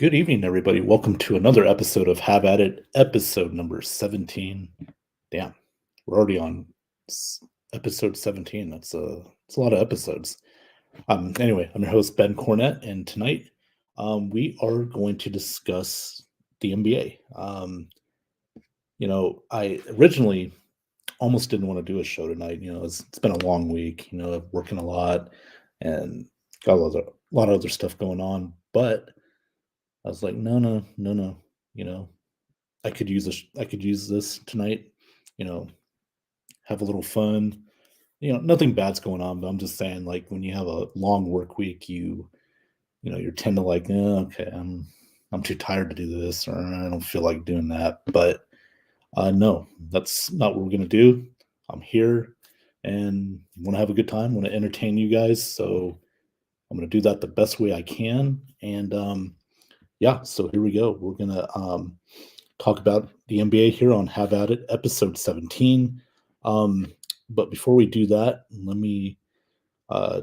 Good evening, everybody. Welcome to another episode of Have At It, episode number 17. Damn, we're already on episode 17. That's a lot of episodes. Anyway, I'm your host, Ben Cornett, and tonight we are going to discuss the NBA. I originally almost didn't want to do a show tonight. It's been a long week, working a lot and got a lot of other stuff going on, but I was like, no, no, no, no. You know, I could use this. I could use this tonight. You know, have a little fun. Nothing bad's going on, but I'm just saying, like, when you have a long work week, you tend to like, okay, I'm too tired to do this, or I don't feel like doing that. But no, that's not what we're gonna do. I'm here and want to have a good time. Want to entertain you guys, so I'm gonna do that the best way I can. And yeah, so here we go. We're gonna talk about the NBA here on Have At It, episode 17. Um, but before we do that, let me uh,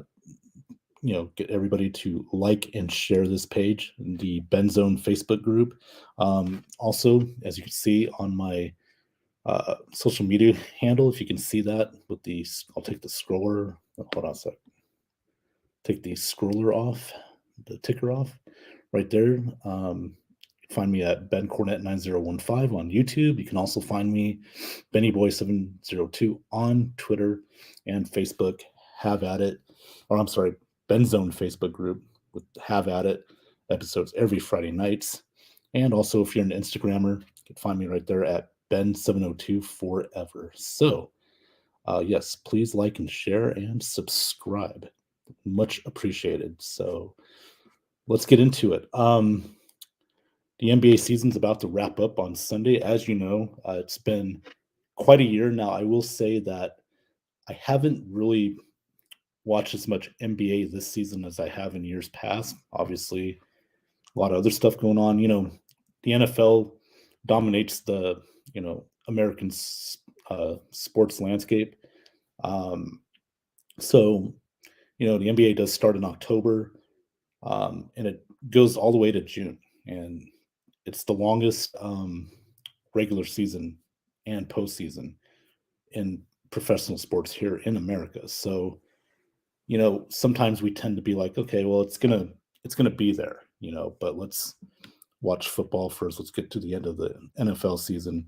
get everybody to like and share this page in the Benzone Facebook group. Also, as you can see on my social media handle, if you can see that with I'll take the scroller. Hold on a sec. Take the scroller off, the ticker off, right there. Find me at Ben Cornett 9015 on YouTube. You can also find me Benny Boy 702 on Twitter and Facebook. Have at it, or I'm sorry, Benzone Facebook group with Have at It episodes every Friday nights. And also, if you're an Instagrammer, you can find me right there at Ben702 forever. So, yes, please like and share and subscribe. Much appreciated. So, let's get into it. The NBA season's about to wrap up on Sunday. As you know, it's been quite a year now. I will say that I haven't really watched as much NBA this season as I have in years past. Obviously, a lot of other stuff going on. The NFL dominates the American sports landscape. Um, so the NBA does start in October, and it goes all the way to June, and it's the longest regular season and postseason in professional sports here in America. So, sometimes we tend to be like, okay, well, it's gonna be there, but let's watch football first. Let's get to the end of the NFL season,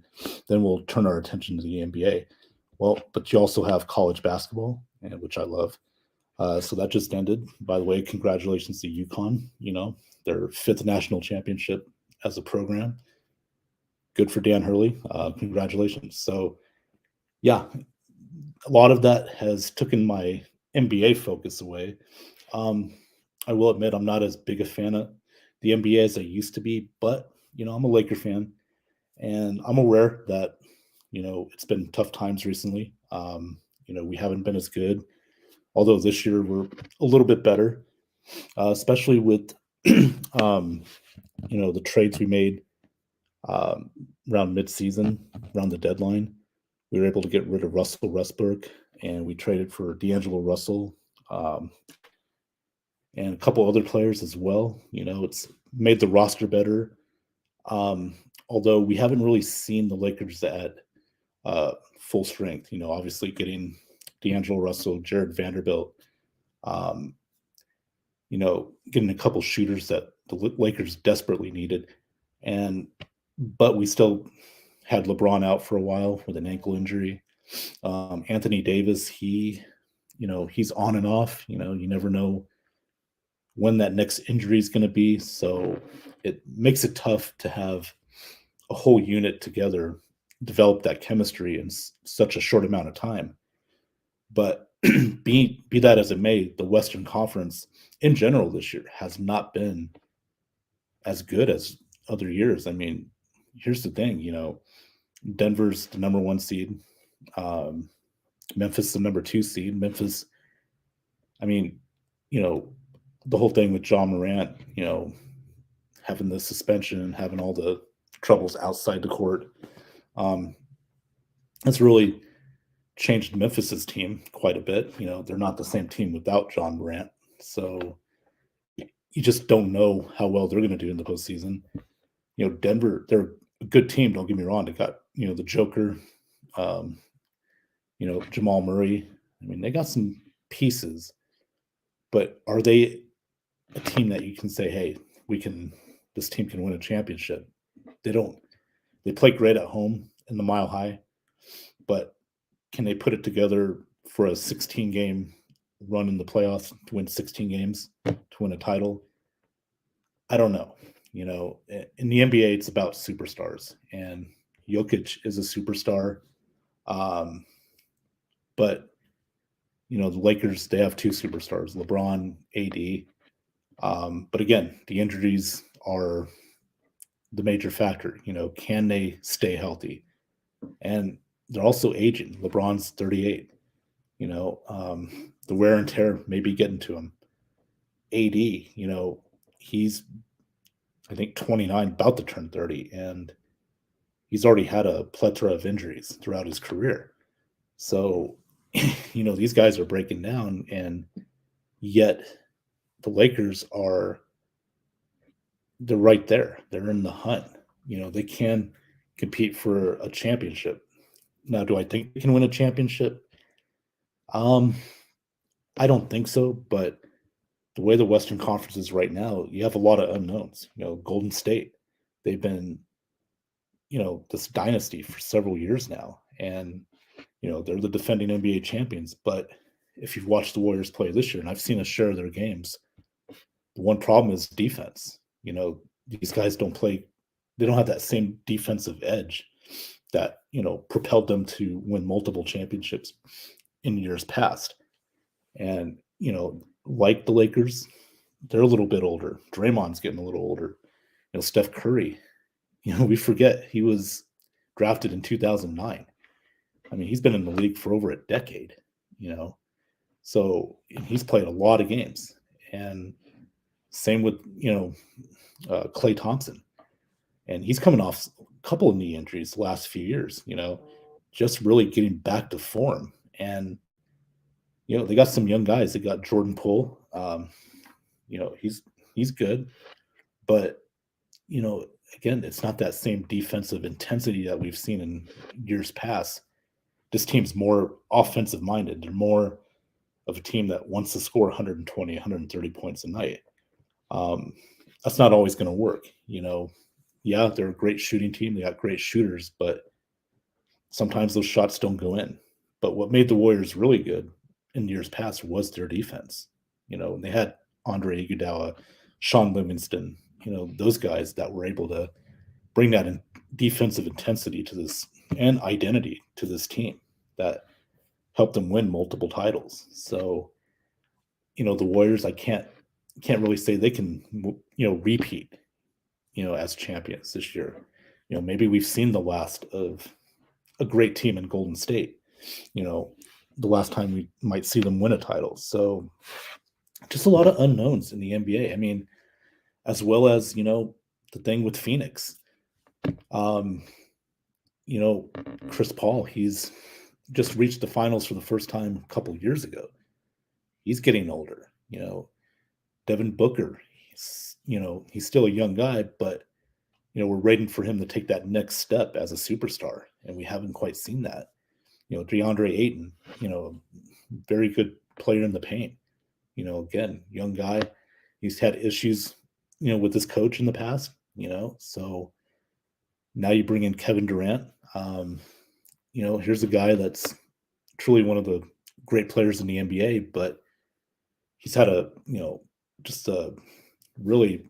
then we'll turn our attention to the NBA. Well, but you also have college basketball, which I love. So that just ended. By the way, congratulations to UConn. Their fifth national championship as a program. Good for Dan Hurley. Congratulations. So, yeah, a lot of that has taken my NBA focus away. Um, I will admit I'm not as big a fan of the NBA as I used to be, but I'm a Laker fan, and I'm aware that it's been tough times recently. We haven't been as good, although this year we're a little bit better, especially with um, the trades we made um, around midseason, around the deadline. We were able to get rid of Russell Westbrook, and we traded for D'Angelo Russell um, and a couple other players as well. It's made the roster better. Um, Although we haven't really seen the Lakers at full strength. Obviously getting D'Angelo Russell, Jared Vanderbilt, um, getting a couple shooters that the Lakers desperately needed, and but we still had LeBron out for a while with an ankle injury. Anthony Davis, he's on and off. You never know when that next injury is going to be. So it makes it tough to have a whole unit together, develop that chemistry in such a short amount of time. But be that as it may, the Western Conference in general this year has not been as good as other years. I mean, here's the thing, Denver's the number one seed. Um, Memphis the number two seed. Memphis, I mean, you know, the whole thing with John Morant, having the suspension and having all the troubles outside the court, um, that's really changed Memphis's team quite a bit. They're not the same team without John Morant. So you just don't know how well they're going to do in the postseason. Denver, they're a good team. Don't get me wrong. They got the Joker, um, Jamal Murray. I mean, they got some pieces, but are they a team that you can say, hey, we can? This team can win a championship. They don't. They play great at home in the Mile High, but can they put it together for a 16 game run in the playoffs to win 16 games to win a title? I don't know. In the NBA, it's about superstars, and Jokic is a superstar. Um, but the Lakers, they have two superstars, LeBron, AD. But again, the injuries are the major factor. Can they stay healthy? And they're also aging. LeBron's 38. The wear and tear may be getting to him. AD, he's I think 29, about to turn 30, and he's already had a plethora of injuries throughout his career. So, these guys are breaking down, and yet the Lakers they're right there. They're in the hunt. They can compete for a championship. Now, do I think they can win a championship? Um, I don't think so, but the way the Western Conference is right now, you have a lot of unknowns. Golden State, they've been, this dynasty for several years now. And, they're the defending NBA champions. But if you've watched the Warriors play this year, and I've seen a share of their games, the one problem is defense. These guys don't play, they don't have that same defensive edge that, propelled them to win multiple championships in years past. And, like the Lakers, they're a little bit older. Draymond's getting a little older. Steph Curry, we forget he was drafted in 2009. I mean, he's been in the league for over a decade, so he's played a lot of games. And same with, Klay Thompson. And he's coming off a couple of knee injuries the last few years, just really getting back to form. And, they got some young guys. They got Jordan Poole. He's good. But, again, it's not that same defensive intensity that we've seen in years past. This team's more offensive minded. They're more of a team that wants to score 120, 130 points a night. That's not always going to work. Yeah, they're a great shooting team. They got great shooters, but sometimes those shots don't go in. But what made the Warriors really good in years past was their defense. They had Andre Iguodala, Sean Livingston, those guys that were able to bring that defensive intensity to this and identity to this team that helped them win multiple titles. So, the Warriors, I can't really say they can, repeat, as champions this year. Maybe we've seen the last of a great team in Golden State, the last time we might see them win a title. So just a lot of unknowns in the NBA. I mean, as well as, the thing with Phoenix. Chris Paul, he's just reached the finals for the first time a couple years ago. He's getting older. Devin Booker, he's still a young guy, but, we're waiting for him to take that next step as a superstar, and we haven't quite seen that. DeAndre Ayton, very good player in the paint. Again, young guy. He's had issues, with his coach in the past, so now you bring in Kevin Durant. Here's a guy that's truly one of the great players in the NBA, but he's had just a really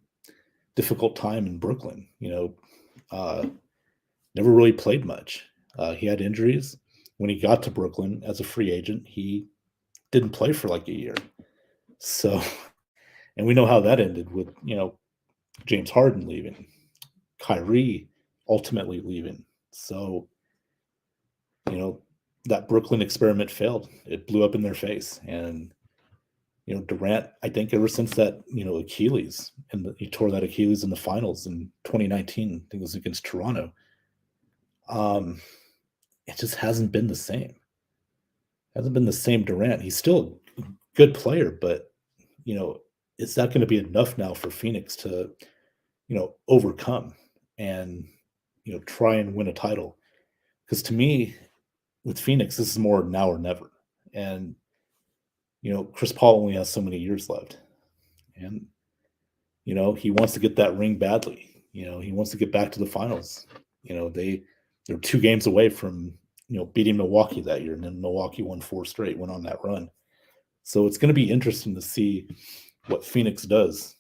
difficult time in Brooklyn. Never really played much. He had injuries. When he got to Brooklyn as a free agent, he didn't play for like a year. So, and we know how that ended with, James Harden leaving, Kyrie ultimately leaving. So, that Brooklyn experiment failed. It blew up in their face. And, Durant, I think ever since that, Achilles, and he tore that Achilles in the finals in 2019, I think it was against Toronto. It just hasn't been the same. Hasn't been the same Durant. He's still a good player, but, is that going to be enough now for Phoenix to, overcome and, try and win a title? Because to me, with Phoenix, this is more now or never. And, Chris Paul only has so many years left. And, he wants to get that ring badly. He wants to get back to the finals. They're 2 games away from, beating Milwaukee that year. And then Milwaukee won 4 straight, went on that run. So it's going to be interesting to see what Phoenix does.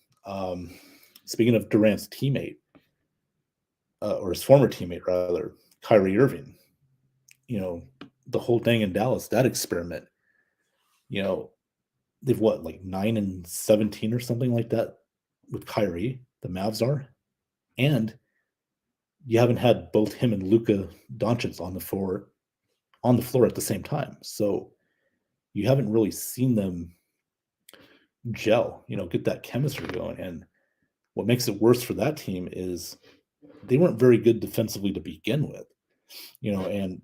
Speaking of Durant's teammate, or his former teammate rather, Kyrie Irving, the whole thing in Dallas, that experiment, they've what, like 9-17 or something like that with Kyrie, the Mavs are. And you haven't had both him and Luka Doncic on the floor at the same time. So you haven't really seen them gel, get that chemistry going. And what makes it worse for that team is they weren't very good defensively to begin with, and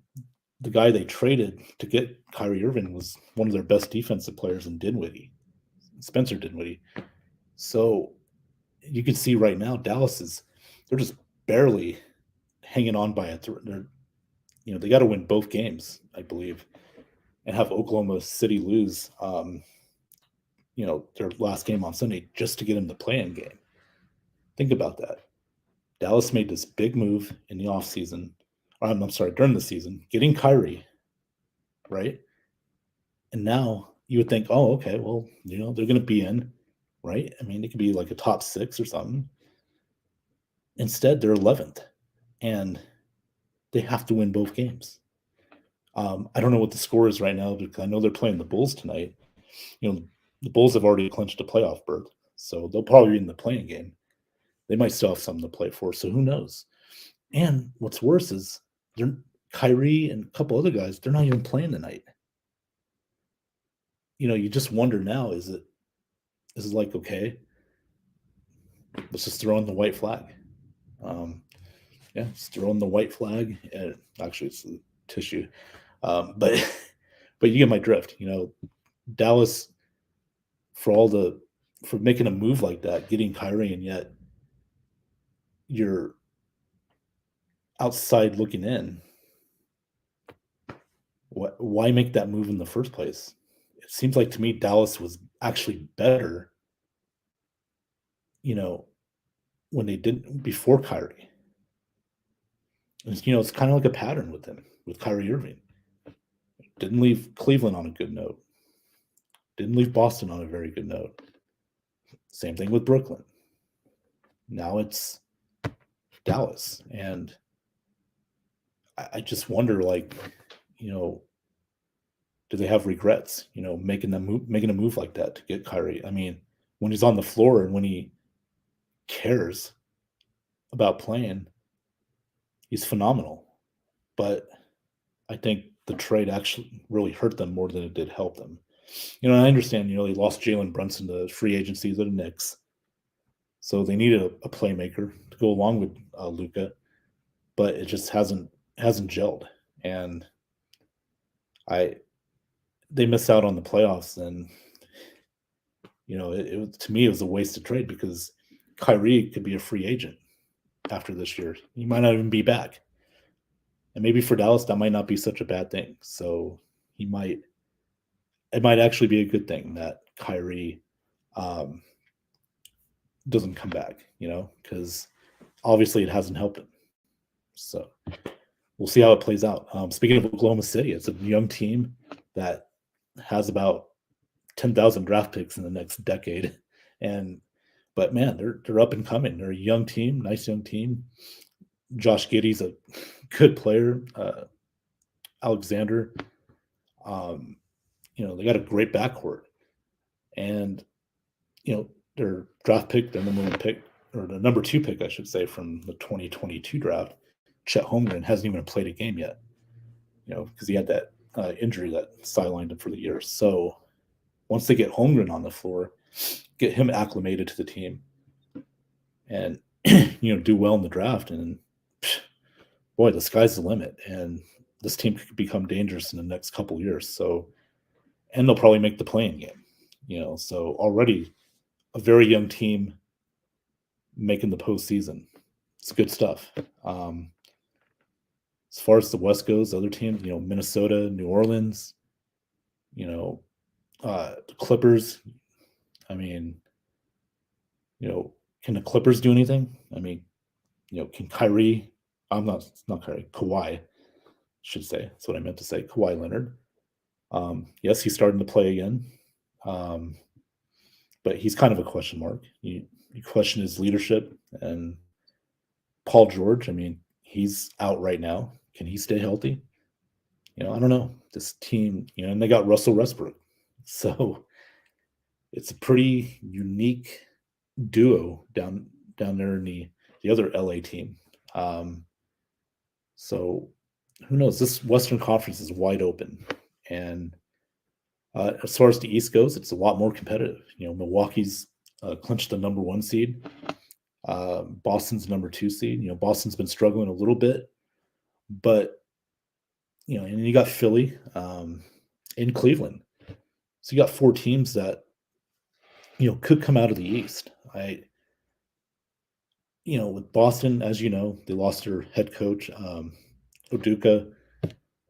the guy they traded to get Kyrie Irving was one of their best defensive players in Dinwiddie, Spencer Dinwiddie. So you can see right now they're just barely hanging on by a thread. They got to win both games, I believe, and have Oklahoma City lose, their last game on Sunday just to get in the play-in game. Think about that. Dallas made this big move in the offseason. I'm sorry, during the season, getting Kyrie, right? And now you would think, oh, okay, well, they're going to be in, right? I mean, it could be like a top 6 or something. Instead, they're 11th, and they have to win both games. I don't know what the score is right now because I know they're playing the Bulls tonight. The Bulls have already clinched a playoff berth, so they'll probably be in the play-in game. They might still have something to play for, so who knows? And what's worse is Kyrie and a couple other guys, they're not even playing tonight. You just wonder now, is it like, okay, let's just throw in the white flag. Just throw in the white flag. And actually, it's the tissue. But you get my drift. Dallas, for making a move like that, getting Kyrie, and yet you're outside looking in. Why make that move in the first place? It seems like to me Dallas was actually better, when they didn't before Kyrie. It's kind of like a pattern with him, with Kyrie Irving. Didn't leave Cleveland on a good note. Didn't leave Boston on a very good note. Same thing with Brooklyn. Now it's Dallas. And I just wonder, do they have regrets, making a move like that to get Kyrie? I mean, when he's on the floor and when he cares about playing, he's phenomenal. But I think the trade actually really hurt them more than it did help them. I understand, they lost Jalen Brunson to free agency to the Knicks. So they needed a playmaker to go along with Luka, but it just hasn't gelled. And they miss out on the playoffs, and to me it was a wasted trade because Kyrie could be a free agent after this year. He might not even be back, and maybe for Dallas that might not be such a bad thing. So it might actually be a good thing that Kyrie doesn't come back, because obviously it hasn't helped him. So we'll see how it plays out. Speaking of Oklahoma City, it's a young team that has about 10,000 draft picks in the next decade. But man, they're up and coming. They're a young team, nice young team. Josh Giddey's a good player. Alexander, they got a great backcourt. And, their draft pick, their number 1 pick, or the number 2 pick, I should say, from the 2022 draft, Chet Holmgren, hasn't even played a game yet, because he had that injury that sidelined him for the year. So once they get Holmgren on the floor, get him acclimated to the team, and do well in the draft, and boy, the sky's the limit. And this team could become dangerous in the next couple years. So, and they'll probably make the play-in game. So already a very young team making the postseason. It's good stuff. As far as the West goes, other teams, Minnesota, New Orleans, you know, the Clippers. I mean, can the Clippers do anything? I mean, can Kyrie? I'm not Kyrie. Kawhi should say. That's what I meant to say. Kawhi Leonard. Yes, he's starting to play again, um, but he's kind of a question mark. You question his leadership and Paul George. I mean, he's out right now. Can he stay healthy? I don't know. This team, and they got Russell Westbrook, so it's a pretty unique duo down there in the other LA team. Um, so who knows? This Western Conference is wide open, and as far as the East goes, it's a lot more competitive. Milwaukee's clinched the number 1 seed. Boston's number 2 seed. Boston's been struggling a little bit, but and you got Philly in Cleveland. So you got 4 teams that could come out of the East. With Boston, as you know, they lost their head coach Udoka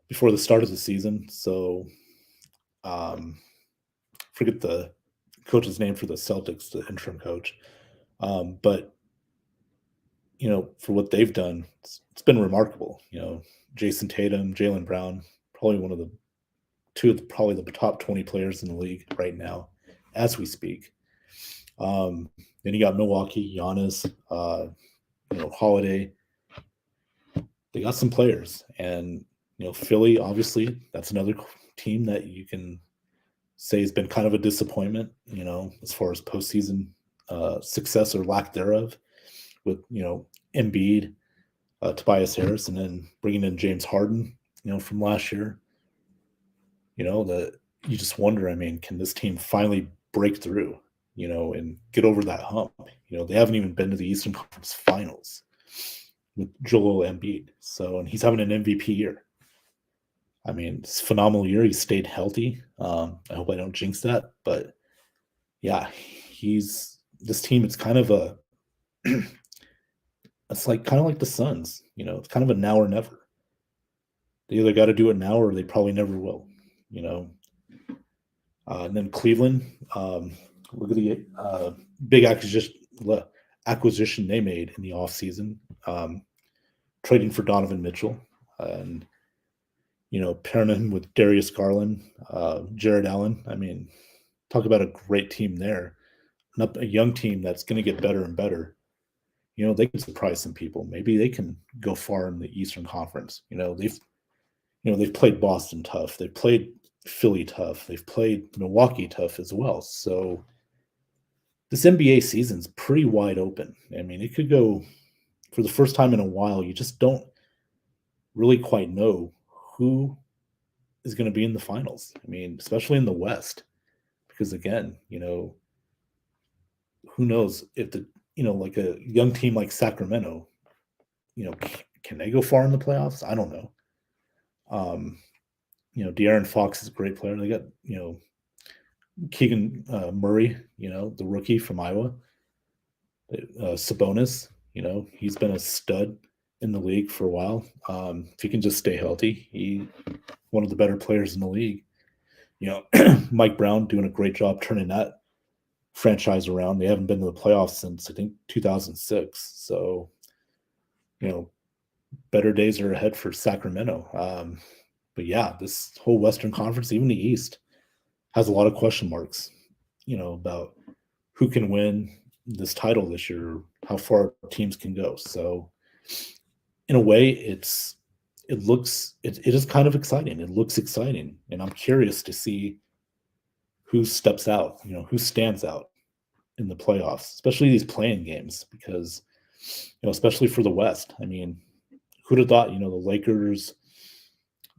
before the start of the season. So forget the coach's name for the Celtics, the interim coach. But for what they've done, it's been remarkable. Jason Tatum, Jaylen Brown, probably one of the probably the top 20 players in the league right now, as we speak. Then you got Milwaukee, Giannis, Holiday. They got some players, and Philly. Obviously, that's another team that you can say has been kind of a disappointment. As far as postseason success or lack thereof, with Embiid, Tobias Harris, and then bringing in James Harden, from last year. That you just wonder. I mean, can this team finally break through? And get over that hump. They haven't even been to the Eastern Conference Finals with Joel Embiid. So, and he's having an MVP year. I mean, it's a phenomenal year. He stayed healthy. I hope I don't jinx that, but yeah, this team. It's kind of it's like kind of like the Suns. It's kind of a now or never. They either got to do it now or they probably never will. And then Cleveland. Look at the big acquisition they made in the offseason, trading for Donovan Mitchell, and pairing him with Darius Garland, Jared Allen. I mean, talk about a great team there. A young team that's going to get better and better. They can surprise some people. Maybe they can go far in the Eastern Conference. They've played Boston tough. They've played Philly tough. They've played Milwaukee tough as well. So this NBA season's pretty wide open. I mean, it could go for the first time in a while. You just don't really quite know who is going to be in the finals. I mean, especially in the West, because again, who knows if like a young team like Sacramento, can they go far in the playoffs? I don't know. De'Aaron Fox is a great player. They got, Keegan Murray, the rookie from Iowa. Sabonis, he's been a stud in the league for a while. If he can just stay healthy, he's one of the better players in the league. Mike Brown doing a great job turning that franchise around. They haven't been to the playoffs since I think 2006. So, better days are ahead for Sacramento. But yeah, this whole Western Conference, even the East, has a lot of question marks, about who can win this title this year, how far teams can go. So in a way, it is kind of exciting. It looks exciting. And I'm curious to see who steps out, who stands out in the playoffs, especially these playing games, because, especially for the West. I mean, who'd have thought, the Lakers,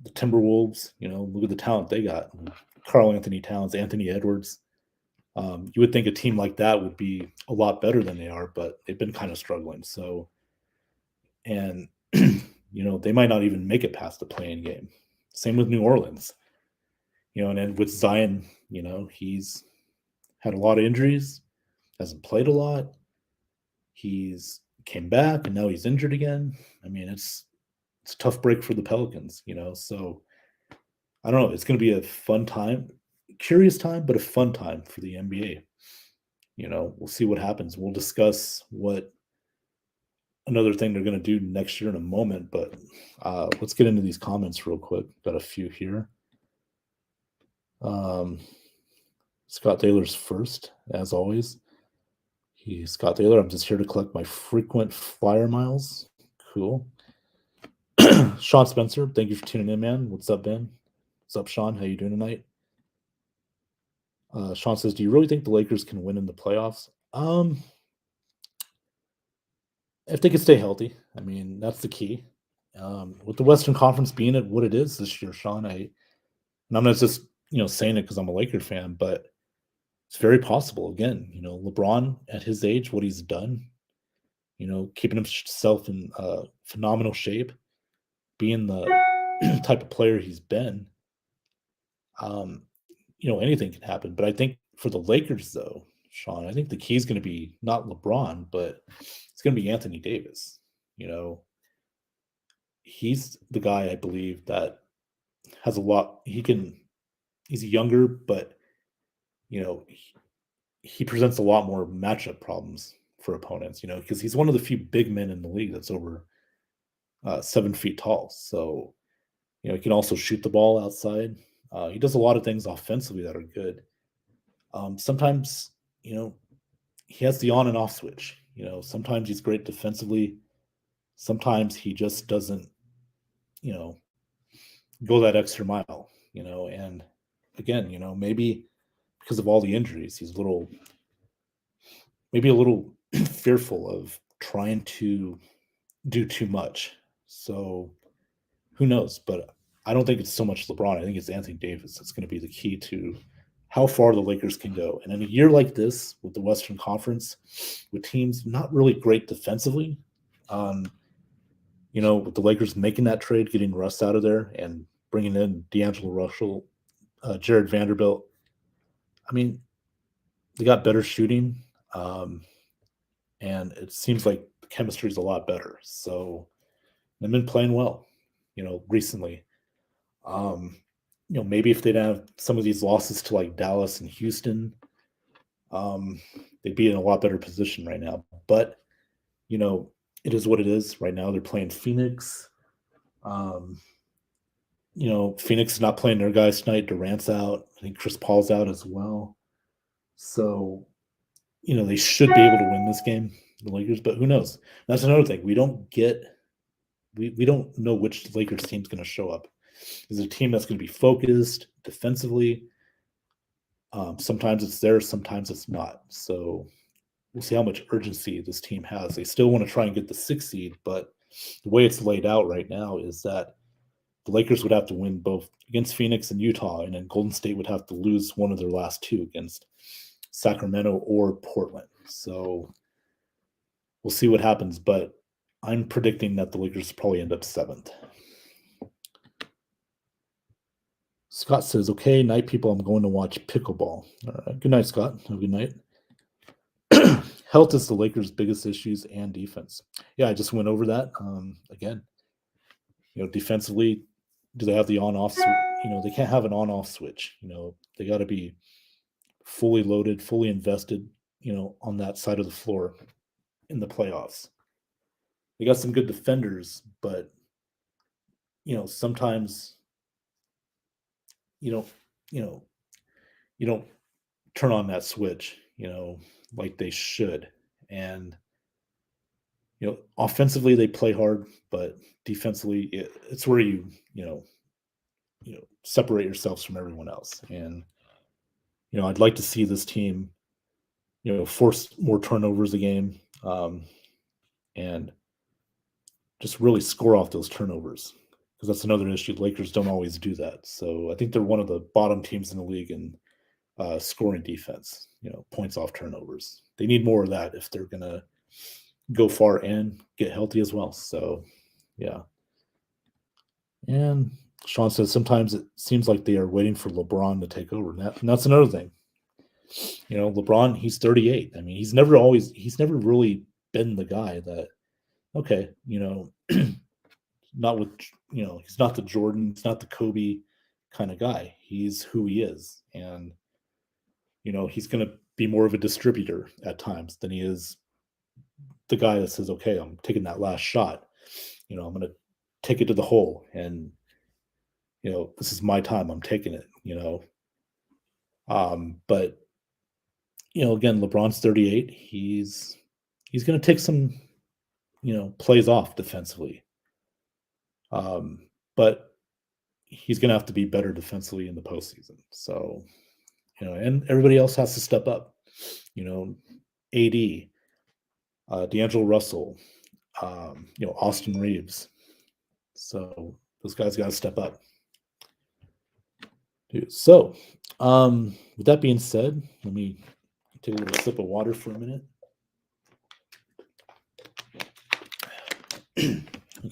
the Timberwolves, look at the talent they got. Karl Anthony Towns, Anthony Edwards. You would think a team like that would be a lot better than they are, but they've been kind of struggling. So, and, they might not even make it past the playing game. Same with New Orleans, and then with Zion, he's had a lot of injuries. hasn't played a lot. He's came back and now he's injured again. I mean, it's a tough break for the Pelicans, So I don't know. It's going to be a fun time, curious time, but a fun time for the NBA. We'll see what happens. We'll discuss what another thing they're going to do next year in a moment, but let's get into these comments real quick. Got a few here. Scott Taylor's first, as always. Scott Taylor. I'm just here to collect my frequent flyer miles. Cool. Sean Spencer, thank you for tuning in, man. What's up, Ben? What's up, Sean? How you doing tonight? Sean says, do you really think the Lakers can win in the playoffs? If they could stay healthy. I mean, that's the key. With the Western Conference being at what it is this year, Sean, and I'm not just saying it because I'm a Laker fan, but it's very possible. Again, LeBron at his age, what he's done, keeping himself in phenomenal shape, being the type of player he's been. Anything can happen. But I think for the Lakers, though, Sean, I think the key is going to be not LeBron, but it's going to be Anthony Davis. He's the guy I believe that has a lot. He's younger, but he presents a lot more matchup problems for opponents. Because he's one of the few big men in the league that's over 7 feet tall. So he can also shoot the ball outside. He does a lot of things offensively that are good. Sometimes he has the on and off switch. Sometimes he's great defensively. Sometimes he just doesn't go that extra mile. And again, maybe because of all the injuries, he's maybe a little fearful of trying to do too much. So who knows? But I don't think it's so much LeBron. I think it's Anthony Davis that's going to be the key to how far the Lakers can go. And in a year like this, with the Western Conference, with teams not really great defensively, with the Lakers making that trade, getting Russ out of there, and bringing in D'Angelo Russell, Jared Vanderbilt. I mean, they got better shooting, and it seems like the chemistry is a lot better. So they've been playing well, recently. Maybe if they'd have some of these losses to like Dallas and Houston, they'd be in a lot better position right now. But, it is what it is. Right now they're playing Phoenix. Phoenix is not playing their guys tonight. Durant's out. I think Chris Paul's out as well. So, they should be able to win this game, the Lakers, but who knows? That's another thing. We don't know which Lakers team's going to show up. Is it a team that's going to be focused defensively? Sometimes it's there, sometimes it's not. So we'll see how much urgency this team has. They still want to try and get the 6th seed, but the way it's laid out right now is that the Lakers would have to win both against Phoenix and Utah, and then Golden State would have to lose one of their last 2 against Sacramento or Portland. So we'll see what happens, but I'm predicting that the Lakers probably end up 7th. Scott says, okay, night people, I'm going to watch pickleball. All right. Good night, Scott. Have a good night. Health is the Lakers' biggest issues and defense. Yeah, I just went over that. Again, defensively, do they have the on-off switch? They can't have an on-off switch. They got to be fully loaded, fully invested, on that side of the floor in the playoffs. They got some good defenders, but, sometimes you don't turn on that switch, like they should. And, offensively they play hard, but defensively it's where you separate yourselves from everyone else. And, I'd like to see this team, force more turnovers a game, and just really score off those turnovers. Because that's another issue. The Lakers don't always do that. So I think they're one of the bottom teams in the league in scoring defense, points off turnovers. They need more of that if they're going to go far and get healthy as well. So, yeah. And Sean says sometimes it seems like they are waiting for LeBron to take over. And that's another thing. LeBron, he's 38. I mean, he's never really been the guy that, okay, not with, he's not the Jordan, he's not the Kobe kind of guy. He's who he is. And, he's going to be more of a distributor at times than he is the guy that says, okay, I'm taking that last shot. I'm going to take it to the hole and, this is my time. I'm taking it. But again, LeBron's 38. He's going to take some, plays off defensively. But he's going to have to be better defensively in the postseason. So, and everybody else has to step up. AD, D'Angelo Russell, Austin Reeves. So those guys got to step up. So, with that being said, let me take a little sip of water for a minute. Okay,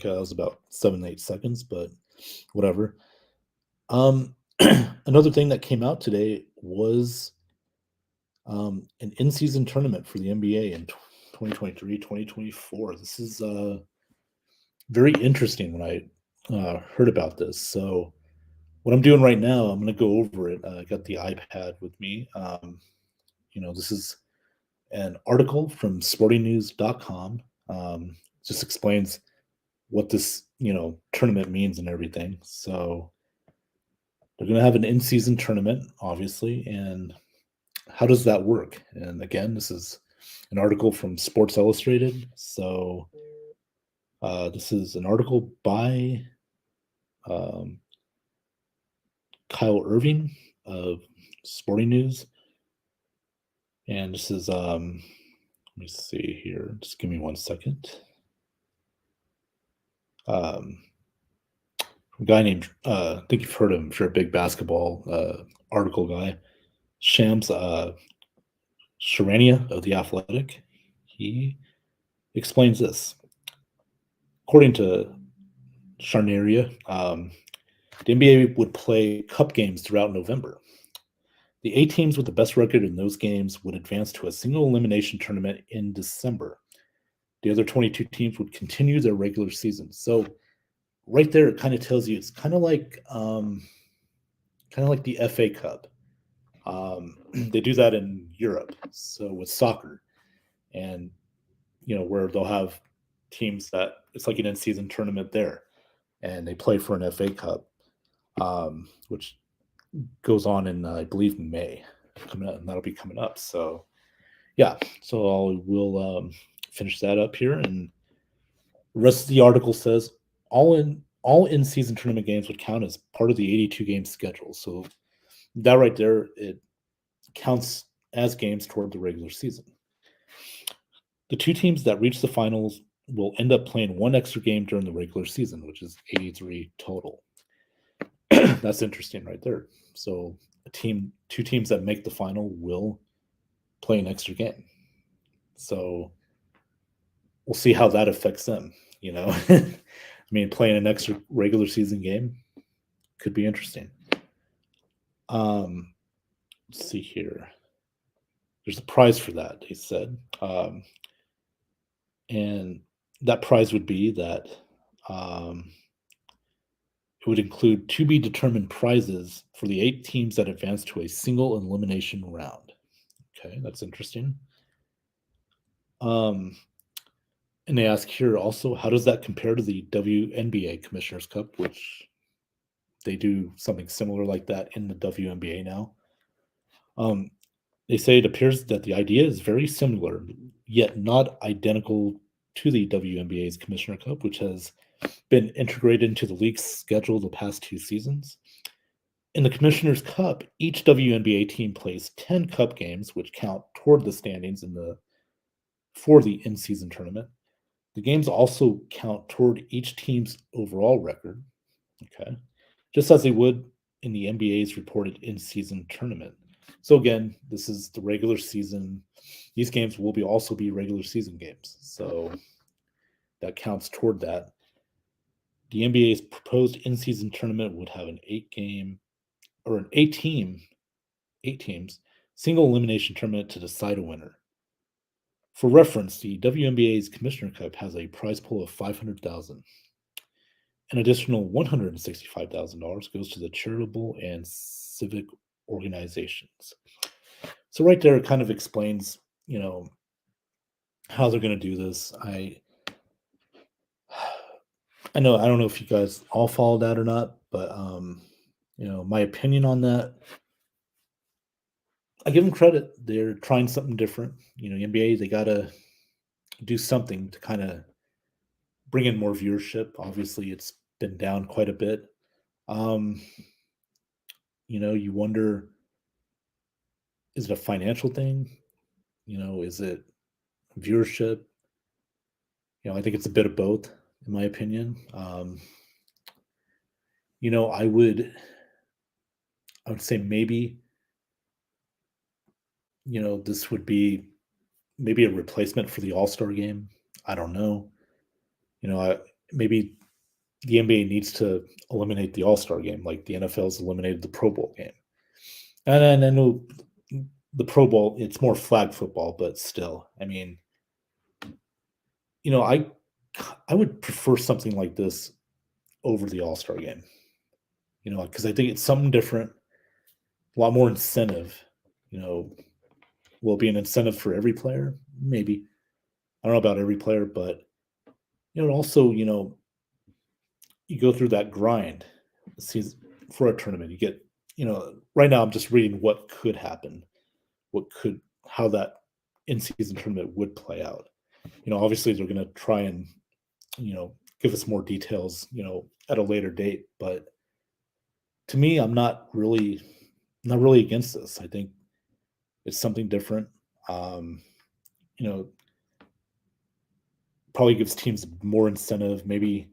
that was about 7-8 seconds, but whatever. Another thing that came out today was an in-season tournament for the NBA in 2023-2024. This is very interesting when I heard about this. So what I'm doing right now, I'm going to go over it. I got the iPad with me. This is an article from sportingnews.com. Just explains what this, tournament means and everything. So they're going to have an in-season tournament, obviously. And how does that work? And again, this is an article from Sports Illustrated. So this is an article by Kyle Irving of Sporting News. And this is, let me see here. Just give me 1 second. A guy named, I think you've heard of him, sure, a big basketball article guy, Shams Charania of The Athletic. He explains this. According to Charania, the NBA would play cup games throughout November. The 8 teams with the best record in those games would advance to a single elimination tournament in December. The other 22 teams would continue their regular season. So right there, it kind of tells you it's kind of like the FA Cup. They do that in Europe, so with soccer, and where they'll have teams that it's like an in-season tournament there, and they play for an FA Cup, which goes on in I believe May, coming up, and that'll be coming up. So yeah, so we'll finish that up here, and the rest of the article says all in-season tournament games would count as part of the 82 game schedule. So that right there, it counts as games toward the regular season. The 2 teams that reach the finals will end up playing 1 extra game during the regular season, which is 83 total. That's interesting right there. So 2 teams that make the final will play an extra game. So we'll see how that affects them. I mean, playing an extra regular season game could be interesting. Let's see here. There's a prize for that, he said. And that prize would be that it would include to be determined prizes for the 8 teams that advance to a single elimination round. Okay, that's interesting. And they ask here also, how does that compare to the WNBA Commissioner's Cup, which they do something similar like that in the WNBA now? They say it appears that the idea is very similar, yet not identical to the WNBA's Commissioner Cup, which has been integrated into the league's schedule the past 2 seasons. In the Commissioner's Cup, each WNBA team plays 10 cup games, which count toward the standings for the in-season tournament. The games also count toward each team's overall record, okay, just as they would in the NBA's reported in-season tournament. So again, this is the regular season. These games will also be regular season games. So that counts toward that. The NBA's proposed in-season tournament would have an 8 teams single elimination tournament to decide a winner. For reference, the WNBA's Commissioner Cup has a prize pool of 500,000. An additional $165,000 goes to the charitable and civic organizations. So right there, it kind of explains, how they're going to do this. I know I don't know if you guys all followed that or not, but my opinion on that, I give them credit. They're trying something different. The NBA, they gotta do something to kind of bring in more viewership. Obviously, it's been down quite a bit. Um, you wonder, is it a financial thing? Is it viewership? I think it's a bit of both, in my opinion. You know, I would I would say maybe, this would be maybe a replacement for the All-Star game. I don't know. Maybe the NBA needs to eliminate the All-Star game like the NFL's eliminated the Pro Bowl game. And I know the Pro Bowl, it's more flag football, but still, I mean, you know, I I would prefer something like this over the All-Star game. Because I think it's something different, a lot more incentive. You know, will it be an incentive for every player? Maybe. I don't know about every player, but also, you go through that grind for a tournament. You get, right now I'm just reading what could happen, how that in-season tournament would play out. Obviously they're going to try and, give us more details, at a later date. But to me, I'm not really against this. I think it's something different. Um, you know, Probably gives teams more incentive. Maybe,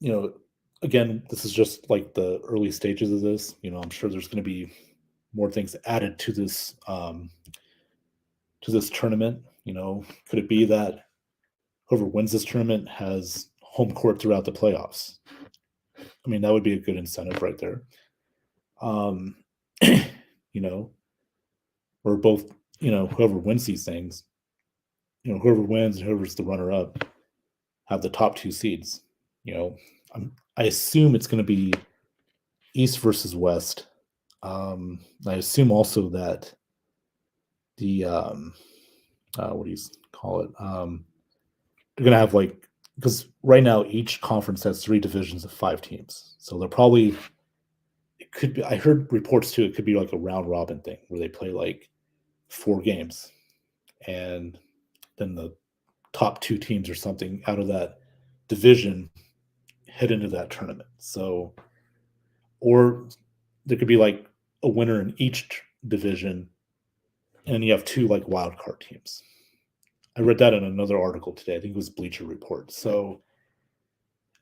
you know, again, this is just like the early stages of this. I'm sure there's going to be more things added to this tournament. Could it be that whoever wins this tournament has home court throughout the playoffs? I mean, that would be a good incentive right there. Um, you know, or both, whoever wins these things, whoever wins, whoever's the runner up, have the top two seeds. You know, I assume it's going to be East versus West. I assume also that the what do you call it? They're going to have because right now each conference has three divisions of five teams, so they're probably it could be. I heard reports too. It could be like a round robin thing where they play like four games, and then the top two teams or something out of that division head into that tournament. So, or there could be like a winner in each division, and you have two like wild card teams. I read that in another article today. I think it was Bleacher Report. So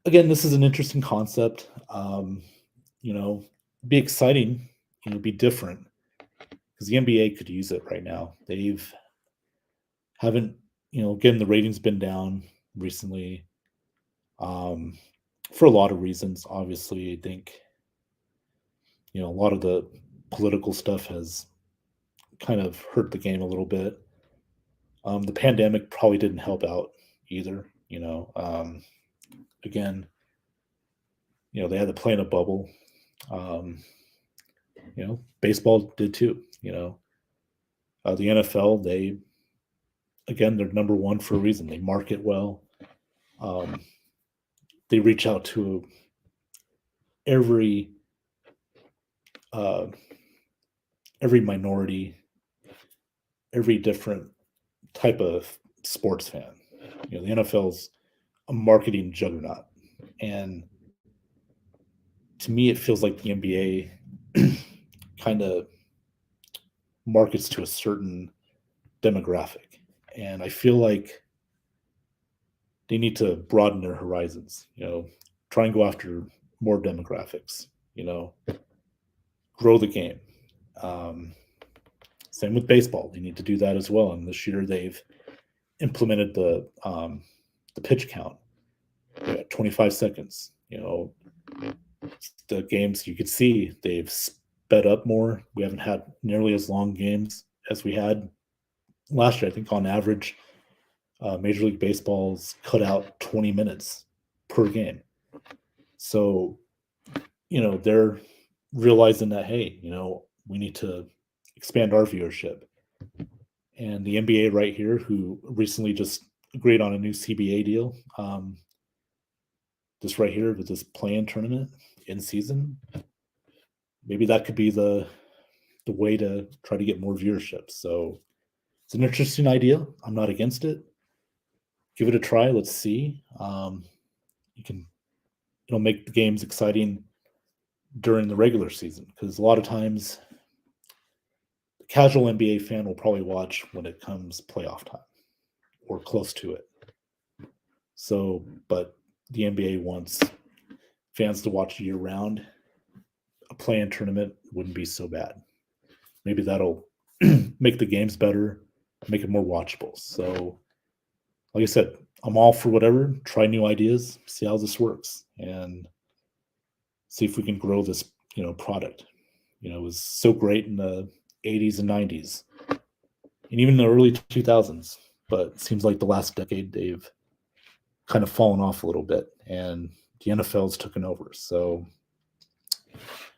again, this is an interesting concept. You know, be exciting. Be different because the NBA could use it right now. They've haven't again the ratings been down recently um, for a lot of reasons. Obviously, I think a lot of the political stuff has kind of hurt the game a little bit. The pandemic probably didn't help out either. Again, they had to play in a bubble. Um, Baseball did too. The NFL, they're number one for a reason. They market well. Um, they reach out to every uh, every minority, every different type of sports fan. The NFL's a marketing juggernaut, and to me, it feels like the NBA kind of markets to a certain demographic, and I feel like they need to broaden their horizons. Try and go after more demographics. Grow the game. Um, Same with baseball; they need to do that as well. And this year, they've implemented the pitch count, 25 seconds. The games you could see they've sped up more. We haven't had nearly as long games as we had last year. I think on average, Major League Baseball's cut out 20 minutes per game. So, they're realizing that, hey, we need to expand our viewership. And the NBA right here, who recently just agreed on a new CBA deal, this right here with this play-in tournament in season, maybe that could be the way to try to get more viewership. So it's an interesting idea. I'm not against it. Give it a try. Let's see. You can, make the games exciting during the regular season, because a lot of times the casual NBA fan will probably watch when it comes playoff time or close to it. So, but the NBA wants fans to watch year round. A play-in tournament wouldn't be so bad. Maybe that'll make the games better, make it more watchable. So, like I said, I'm all for whatever. Try new ideas, see how this works, and see if we can grow this, product. It was so great in the 80s and 90s, and even the early 2000s. But it seems like the last decade they've kind of fallen off a little bit, and the NFL's taken over. So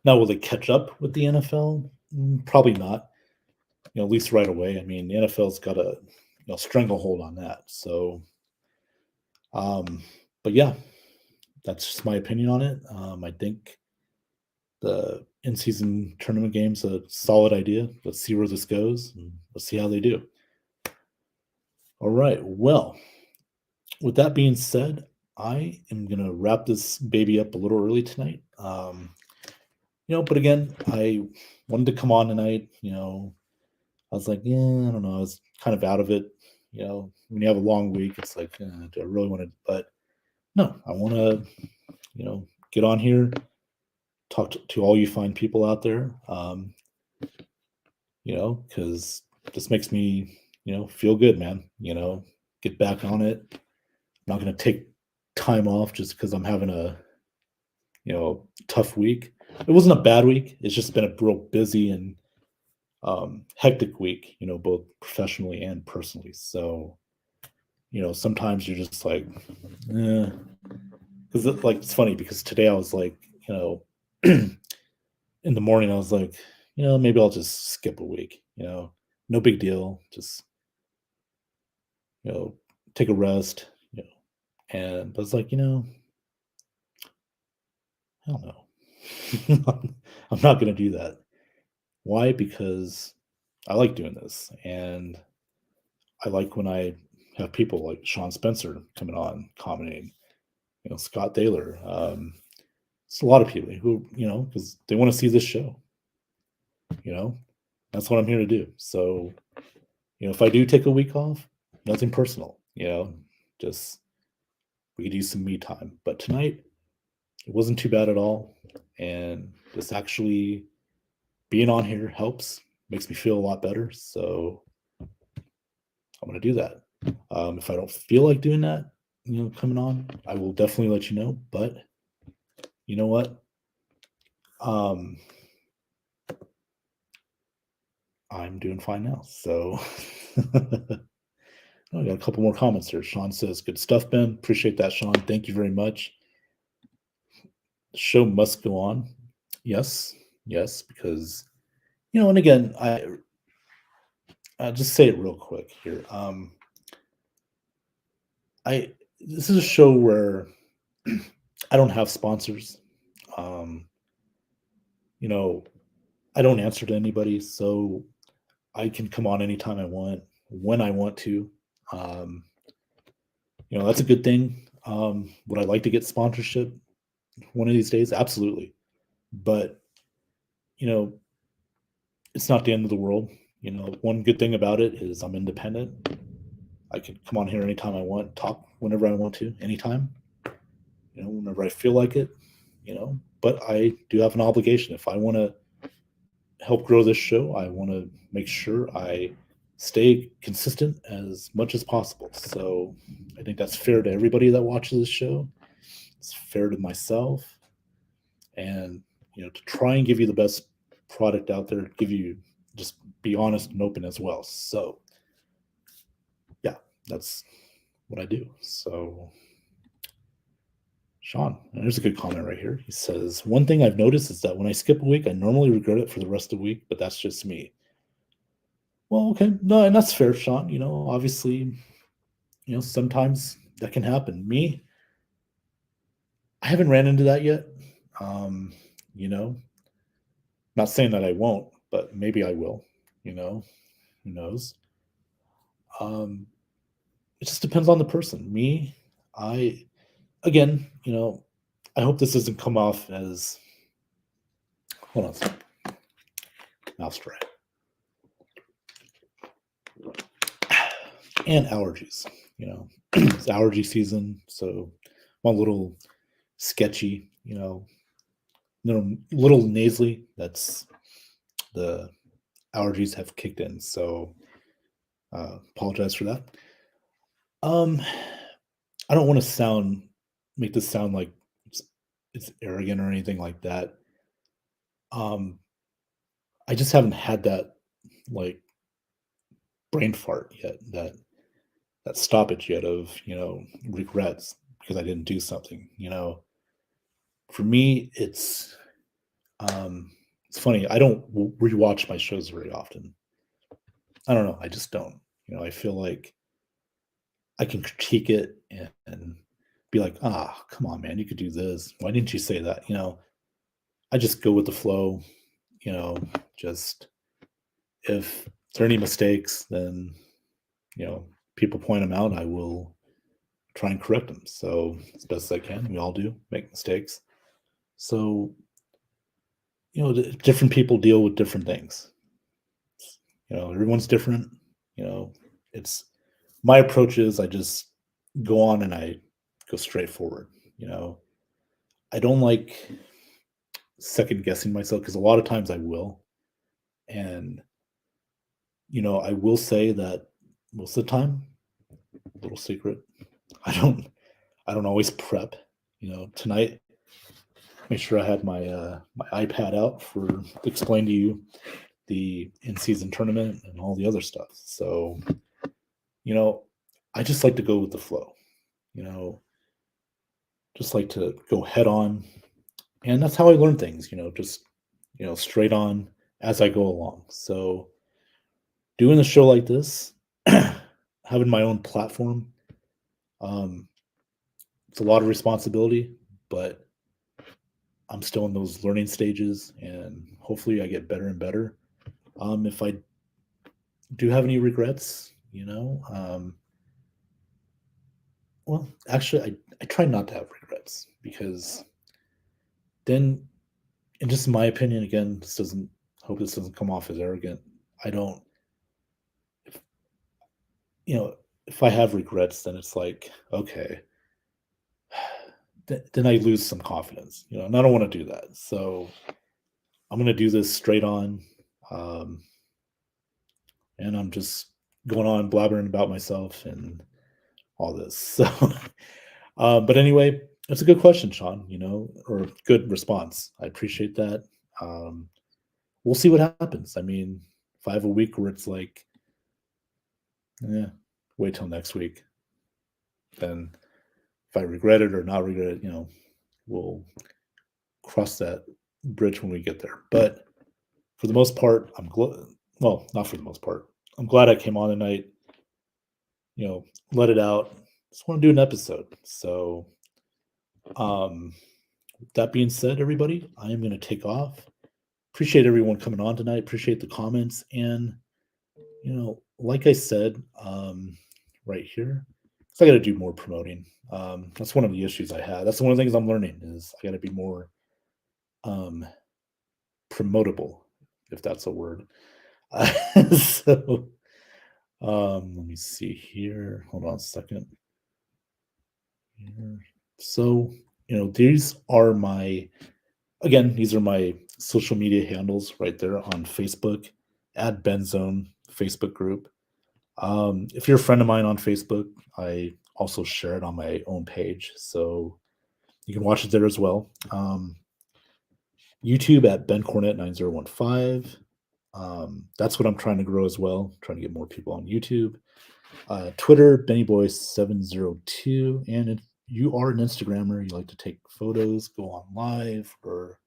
now will they catch up with the NFL? Probably not. At least right away. I mean, the NFL's got a stranglehold on that. So, but yeah, that's just my opinion on it. I think the in-season tournament game's a solid idea. Let's see where this goes, and let's see how they do. All right. Well, with that being said, I am gonna wrap this baby up a little early tonight. But again, I wanted to come on tonight. I was like, yeah, I don't know. I was kind of out of it. When you have a long week, it's like, do I really want to? But no, I want to, get on here, talk to all you fine people out there, because this makes me, feel good, man. Get back on it. I'm not going to take time off just because I'm having a, tough week. It wasn't a bad week. It's just been a real busy and hectic week, both professionally and personally. So, sometimes you're just like, because it's funny because today I was like, in the morning I was like, maybe I'll just skip a week, no big deal, just take a rest, and I was like, I don't know, I'm not gonna do that. Why? Because I like doing this, and I like when I have people like Sean Spencer coming on commenting, Scott Thaler. It's a lot of people who, because they want to see this show. That's what I'm here to do. So, if I do take a week off, nothing personal, just we could use some me time. But tonight, it wasn't too bad at all. And this actually being on here helps, makes me feel a lot better. So I'm going to do that. If I don't feel like doing that, coming on, I will definitely let you know. But you know what? I'm doing fine now. So I got a couple more comments here. Sean says, good stuff, Ben. Appreciate that, Sean. Thank you very much. The show must go on. Yes, because, and again, I'll just say it real quick here. This is a show where I don't have sponsors. I don't answer to anybody, so I can come on anytime I want, when I want to. That's a good thing. Would I like to get sponsorship one of these days? Absolutely. But, it's not the end of the world. One good thing about it is I'm independent. I can come on here anytime I want, talk whenever I want to, anytime, whenever I feel like it, but I do have an obligation. If I want to help grow this show, I want to make sure I stay consistent as much as possible. So I think that's fair to everybody that watches this show. It's fair to myself, and to try and give you the best product out there, give you just be honest and open as well. So yeah, that's what I do. So Sean, there's a good comment right here. He says, one thing I've noticed is that when I skip a week, I normally regret it for the rest of the week, but that's just me. Well, okay. No, and that's fair, Sean. Obviously, sometimes that can happen. Me, I haven't ran into that yet. Um, you know, not saying that I won't, but maybe I will, who knows? Um, it just depends on the person. Me, I, again, I hope this doesn't come off as, hold on a second, mouse dry. And allergies, it's allergy season. So I'm a little sketchy, little nasally. That's the allergies have kicked in. So apologize for that. I don't want to make this sound like it's arrogant or anything like that. I just haven't had that like brain fart yet, that stoppage yet of regrets because I didn't do something. For me, it's funny. I don't rewatch my shows very often. I don't know. I just don't. I feel like I can critique it and be like, come on, man, you could do this. Why didn't you say that? I just go with the flow. Just if there are any mistakes, then people point them out. I will try and correct them. So as best as I can. We all do make mistakes. So different people deal with different things. Everyone's different. It's my approach is I just go on and I go straight forward. I don't like second guessing myself because a lot of times I will. And I will say that most of the time, little secret, I don't always prep. Tonight, make sure I had my iPad out for to explain to you the in-season tournament and all the other stuff. So, I just like to go with the flow. Just like to go head on, and that's how I learn things. Just straight on as I go along. So, doing a show like this, having my own platform, um, it's a lot of responsibility, but I'm still in those learning stages, and hopefully, I get better and better. If I do have any regrets, well, actually, I try not to have regrets because then, and just in my opinion, again, hope this doesn't come off as arrogant. I don't, if, if I have regrets, then it's like, okay, then I lose some confidence, and I don't want to do that. So I'm going to do this straight on. Um, and I'm just going on blabbering about myself and all this. So, but anyway, it's a good question, Sean. Or good response. I appreciate that. Um, we'll see what happens. I mean, if I have a week where it's like, yeah, wait till next week, then if I regret it or not regret it, we'll cross that bridge when we get there. But for the most part, well, not for the most part. I'm glad I came on tonight. Let it out. Just want to do an episode. So, that being said, everybody, I am going to take off. Appreciate everyone coming on tonight. Appreciate the comments. And, like I said, right here, so I got to do more promoting. That's one of the issues I had. That's one of the things I'm learning is I got to be more promotable, if that's a word. So, let me see here. Hold on a second. Here. So, these are my social media handles right there on Facebook. Add Benzone Facebook group. If you're a friend of mine on Facebook, I also share it on my own page, so you can watch it there as well. YouTube at Ben Cornett 9015. That's what I'm trying to grow as well. Trying to get more people on YouTube. Twitter, BennyBoy702. And if you are an Instagrammer, you like to take photos, go on live, or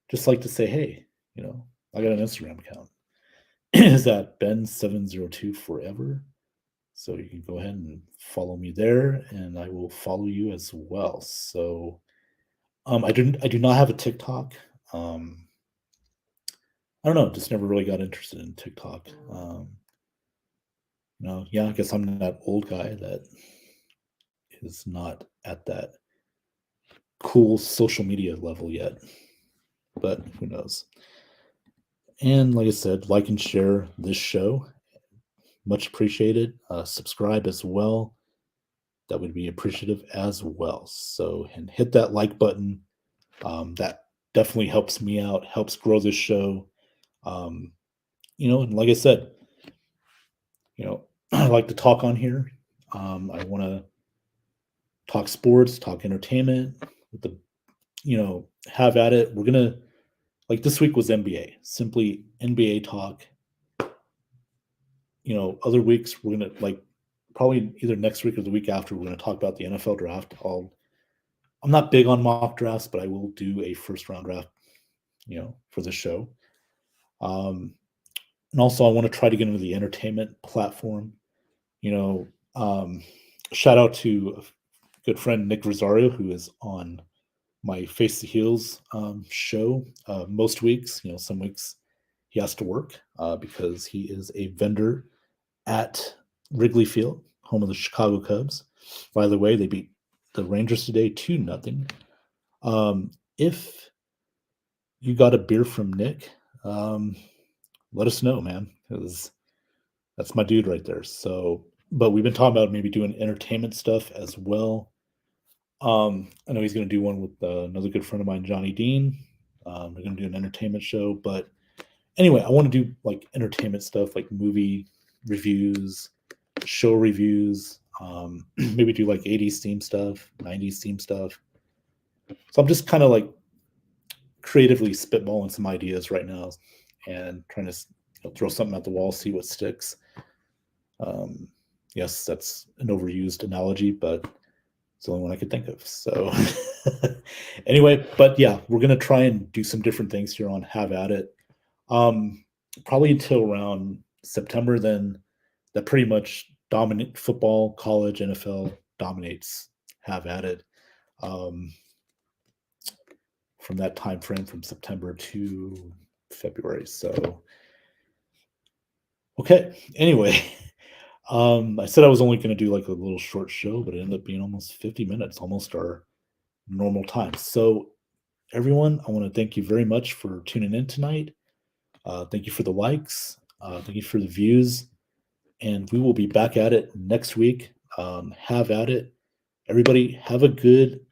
just like to say, hey, I got an Instagram account. Is that Ben702 forever? So you can go ahead and follow me there, and I will follow you as well. So I do not have a TikTok. I don't know, just never really got interested in TikTok. Yeah, I guess I'm that old guy that is not at that cool social media level yet, but who knows? And like I said, like and share this show. Much appreciated. Subscribe as well. That would be appreciative as well. So, and hit that like button. That definitely helps me out, helps grow this show. And like I said, I like to talk on here. I want to talk sports, talk entertainment with have at it. We're going to, like this week was NBA, simply NBA talk. Other weeks we're going to probably either next week or the week after, we're going to talk about the NFL draft. I'm not big on mock drafts, but I will do a first round draft, for the show. And also I want to try to get into the entertainment platform. Shout out to a good friend, Nick Rosario, who is on my Face the Heels show most weeks. Some weeks he has to work because he is a vendor at Wrigley Field, home of the Chicago Cubs. By the way, they beat the Rangers today 2-0. If you got a beer from Nick, let us know, man, because that's my dude right there. So, but we've been talking about maybe doing entertainment stuff as well. I know he's going to do one with another good friend of mine, Johnny Dean. They're going to do an entertainment show. But anyway, I want to do like entertainment stuff, like movie reviews, show reviews, maybe do like 80s theme stuff, 90s theme stuff. So I'm just kind of like creatively spitballing some ideas right now and trying to throw something at the wall, see what sticks. Yes, that's an overused analogy, but it's the only one I could think of. So anyway, but yeah, we're going to try and do some different things here on Have At It. Probably until around September, then that pretty much dominate football, college, NFL dominates Have At It. From that time frame, from September to February. So, okay. Anyway, I said I was only going to do like a little short show, but it ended up being almost 50 minutes, almost our normal time. So, everyone, I want to thank you very much for tuning in tonight. Thank you for the likes. Thank you for the views. And we will be back at it next week. Have at it. Everybody, have a good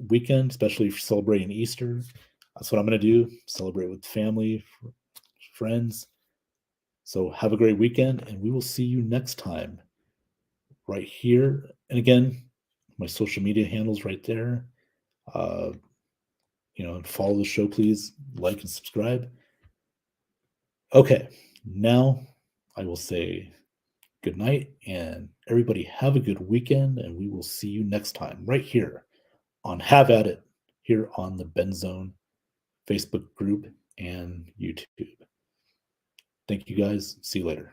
weekend, especially for celebrating Easter. That's what I'm going to do. Celebrate with family, friends. So have a great weekend, and we will see you next time right here. And again, my social media handles right there. And follow the show, please. Like and subscribe. Okay, now I will say good night, and everybody have a good weekend, and we will see you next time right here on Have At It, here on the Ben Zone Facebook group and YouTube. Thank you guys. See you later.